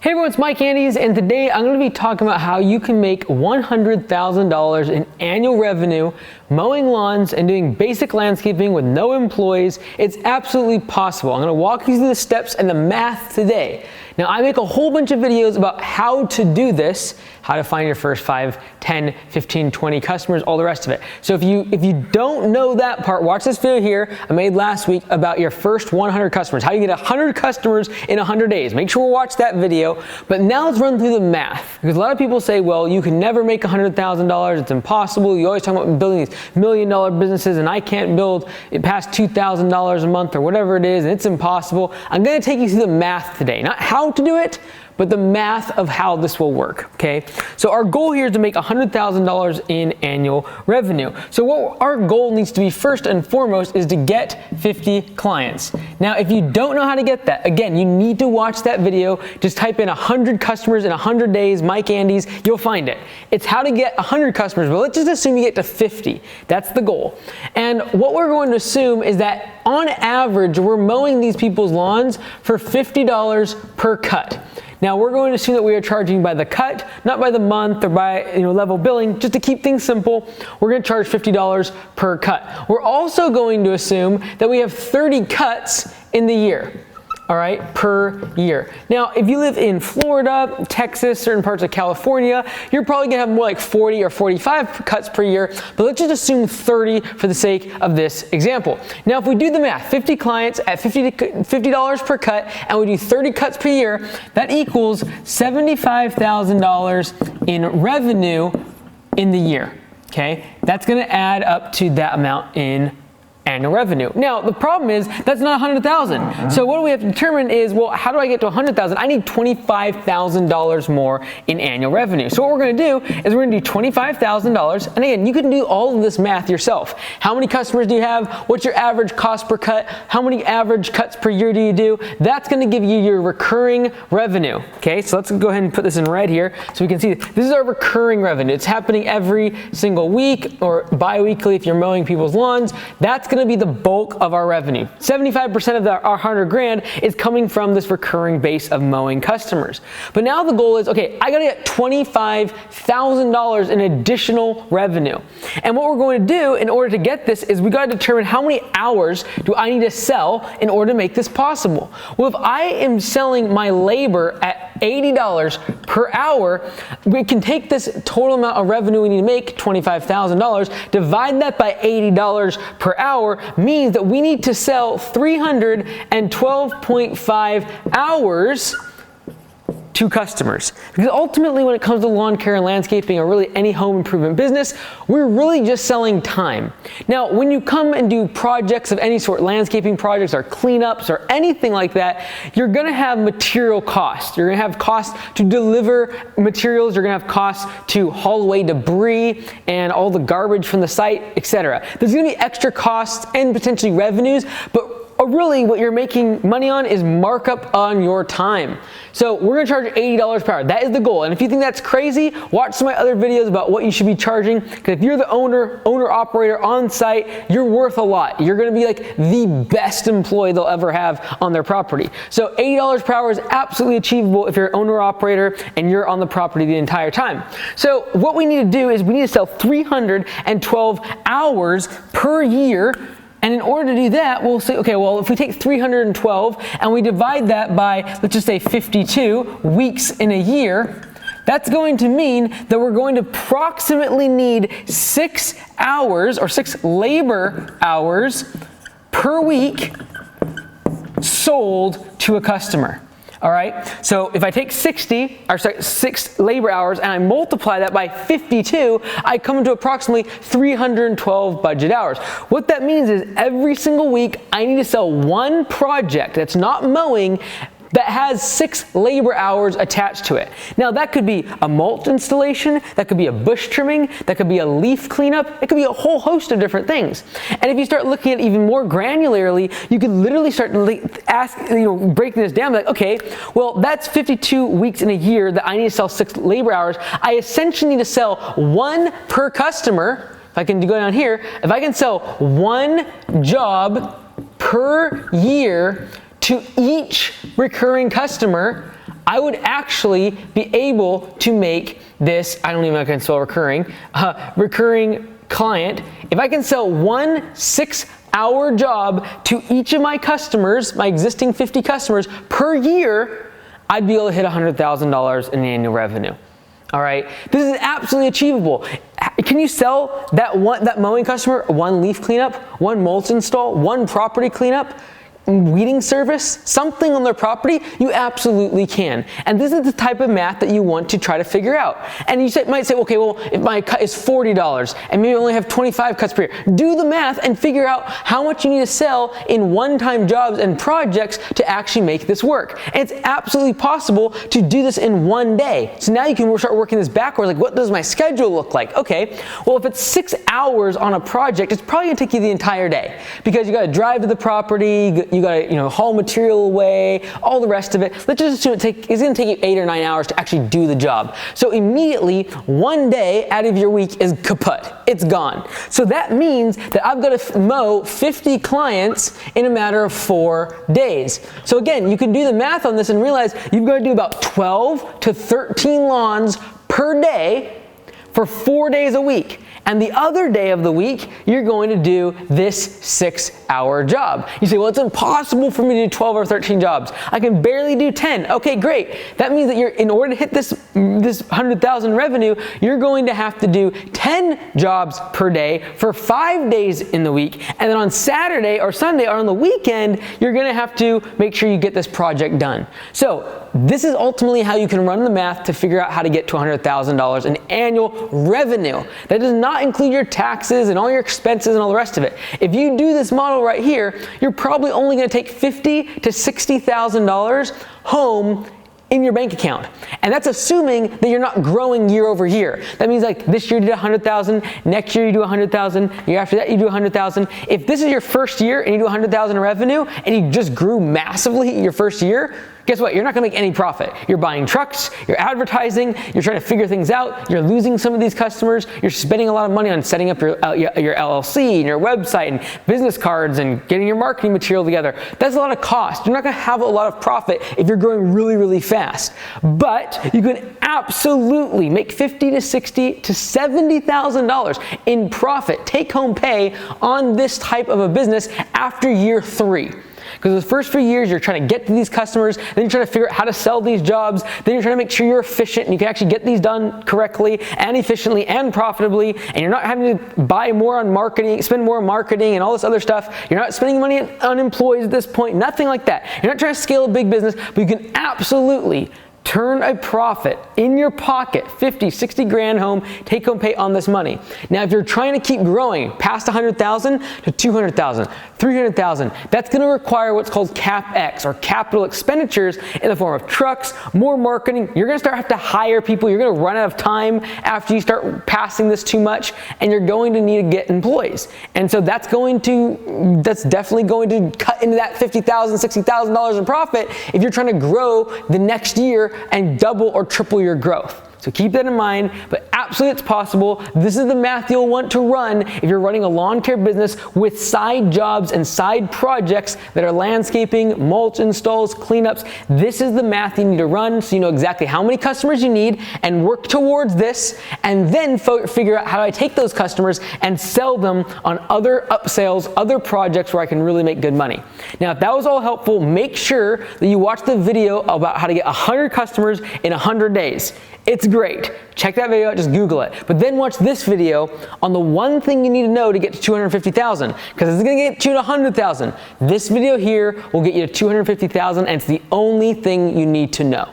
Hey everyone, it's Mike Andes, and today I'm going to be talking about how you can make $100,000 in annual revenue mowing lawns and doing basic landscaping with no employees. It's absolutely possible. I'm going to walk you through the steps and the math today. Now, I make a whole bunch of videos about how to do this, how to find your first 5, 10, 15, 20 customers, all the rest of it. So if you don't know that part, watch this video here I made last week about your first 100 customers, how you get 100 customers in 100 days. Make sure to watch that video. But now let's run through the math, because a lot of people say, well, you can never make $100,000. It's impossible. You always talk about building these million-dollar businesses, and I can't build it past $2,000 a month or whatever it is, and it's impossible. I'm going to take you through the math today, not how to do it, but the math of how this will work, okay? So our goal here is to make $100,000 in annual revenue. So what our goal needs to be first and foremost is to get 50 clients. Now, if you don't know how to get that, again, you need to watch that video. Just type in 100 customers in 100 days, Mike Andes, you'll find it. It's how to get 100 customers, but let's just assume you get to 50. That's the goal. And what we're going to assume is that on average, we're mowing these people's lawns for $50 per cut. Now we're going to assume that we are charging by the cut, not by the month or by level billing. Just to keep things simple, we're going to charge $50 per cut. We're also going to assume that we have 30 cuts in the year. All right, per year. Now, if you live in Florida, Texas, certain parts of California, you're probably gonna have more like 40 or 45 cuts per year, but let's just assume 30 for the sake of this example. Now, if we do the math, 50 clients at $50 per cut, and we do 30 cuts per year, that equals $75,000 in revenue in the year, okay? That's gonna add up to that amount in annual revenue. Now, the problem is that's not 100,000. So what we have to determine is, well, how do I get to 100,000? I need $25,000 more in annual revenue. So what we're going to do is we're going to do $25,000. And again, you can do all of this math yourself. How many customers do you have? What's your average cost per cut? How many average cuts per year do you do? That's going to give you your recurring revenue. Okay, so let's go ahead and put this in red here so we can see this is our recurring revenue. It's happening every single week or bi-weekly if you're mowing people's lawns. That's going to be the bulk of our revenue. 75% of our 100 grand is coming from this recurring base of mowing customers. But now the goal is, okay, I gotta get $25,000 in additional revenue. And what we're going to do in order to get this is we gotta determine how many hours do I need to sell in order to make this possible. Well, if I am selling my labor at $80 per hour, we can take this total amount of revenue we need to make, $25,000, divide that by $80 per hour, means that we need to sell 312.5 hours to customers. Because ultimately, when it comes to lawn care and landscaping or really any home improvement business, we're really just selling time. Now, when you come and do projects of any sort, landscaping projects or cleanups or anything like that, you're gonna have material costs. You're gonna have costs to deliver materials, you're gonna have costs to haul away debris and all the garbage from the site, etc. There's gonna be extra costs and potentially revenues, but really what you're making money on is markup on your time. So we're gonna charge $80 per hour. That is the goal. And if you think that's crazy, watch some of my other videos about what you should be charging. Because if you're the owner operator on site, you're worth a lot. You're gonna be like the best employee they'll ever have on their property. So $80 per hour is absolutely achievable if you're an owner operator and you're on the property the entire time. So what we need to do is we need to sell 312 hours per year. And in order to do that, we'll say, okay, well, if we take 312 and we divide that by, let's just say 52 weeks in a year, that's going to mean that we're going to approximately need 6 hours or 6 labor hours per week sold to a customer. All right, so if I take 6 labor hours and I multiply that by 52, I come to approximately 312 budget hours. What that means is every single week I need to sell one project that's not mowing that has 6 labor hours attached to it. Now that could be a mulch installation, that could be a bush trimming, that could be a leaf cleanup, it could be a whole host of different things. And if you start looking at it even more granularly, you could literally start breaking this down, like, okay, well, that's 52 weeks in a year that I need to sell 6 labor hours. I essentially need to sell 1 per customer. If I can go down here, if I can sell 1 job per year to each recurring customer, I would actually be able to make this, I don't even know if I can spell recurring client. If I can sell one 6-hour job to each of my customers, my existing 50 customers per year, I'd be able to hit $100,000 in annual revenue. All right, this is absolutely achievable. Can you sell that mowing customer one leaf cleanup, one mulch install, one property cleanup, weeding service, something on their property? You absolutely can. And this is the type of math that you want to try to figure out. And you might say, okay, well, if my cut is $40 and maybe I only have 25 cuts per year, do the math and figure out how much you need to sell in one-time jobs and projects to actually make this work. And it's absolutely possible to do this in one day. So now you can start working this backwards, like what does my schedule look like? Okay, well, if it's 6 hours on a project, it's probably gonna take you the entire day because you gotta drive to the property, you gotta haul material away, all the rest of it. Let's just assume it's gonna take you 8 or 9 hours to actually do the job. So immediately, one day out of your week is kaput. It's gone. So that means that I've got to mow 50 clients in a matter of 4 days. So again, you can do the math on this and realize you've got to do about 12 to 13 lawns per day for 4 days a week. And the other day of the week, you're going to do this 6-hour job. You say, well, it's impossible for me to do 12 or 13 jobs. I can barely do 10. Okay, great. That means that in order to hit this 100,000 revenue, you're going to have to do 10 jobs per day for 5 days in the week. And then on Saturday or Sunday or on the weekend, you're going to have to make sure you get this project done. So this is ultimately how you can run the math to figure out how to get to $100,000 in annual revenue. That does not include your taxes and all your expenses and all the rest of it. If you do this model right here, you're probably only going to take $50,000 to $60,000 home in your bank account. And that's assuming that you're not growing year over year. That means like this year you did 100,000, next year you do 100,000, year after that you do 100,000. If this is your first year and you do 100,000 in revenue and you just grew massively your first year, guess what? You're not gonna make any profit. You're buying trucks, you're advertising, you're trying to figure things out, you're losing some of these customers, you're spending a lot of money on setting up your LLC and your website and business cards and getting your marketing material together. That's a lot of cost. You're not gonna have a lot of profit if you're growing really, really fast. But you can absolutely make $50,000 to $60,000 to $70,000 in profit, take-home pay on this type of a business after year 3. Because the first few years, you're trying to get to these customers, then you're trying to figure out how to sell these jobs, then you're trying to make sure you're efficient and you can actually get these done correctly and efficiently and profitably, and you're not having to buy more on marketing, spend more on marketing and all this other stuff. You're not spending money on employees at this point, nothing like that. You're not trying to scale a big business, but you can absolutely turn a profit in your pocket, 50, 60 grand home, take home pay on this money. Now, if you're trying to keep growing past 100,000 to 200,000, 300,000, that's going to require what's called CapEx or capital expenditures in the form of trucks, more marketing. You're going to have to hire people. You're going to run out of time after you start passing this too much, and you're going to need to get employees. And so that's definitely going to cut into that $50,000, $60,000 in profit if you're trying to grow the next year and double or triple your growth. So keep that in mind, but absolutely it's possible. This is the math you'll want to run if you're running a lawn care business with side jobs and side projects that are landscaping, mulch installs, cleanups. This is the math you need to run so you know exactly how many customers you need and work towards this, and then figure out how do I take those customers and sell them on other upsales, other projects where I can really make good money. Now, if that was all helpful, make sure that you watch the video about how to get 100 customers in 100 days. It's great. Check that video out, just Google it. But then watch this video on the one thing you need to know to get to 250,000, because it's gonna get you to 100,000. This video here will get you to 250,000, and it's the only thing you need to know.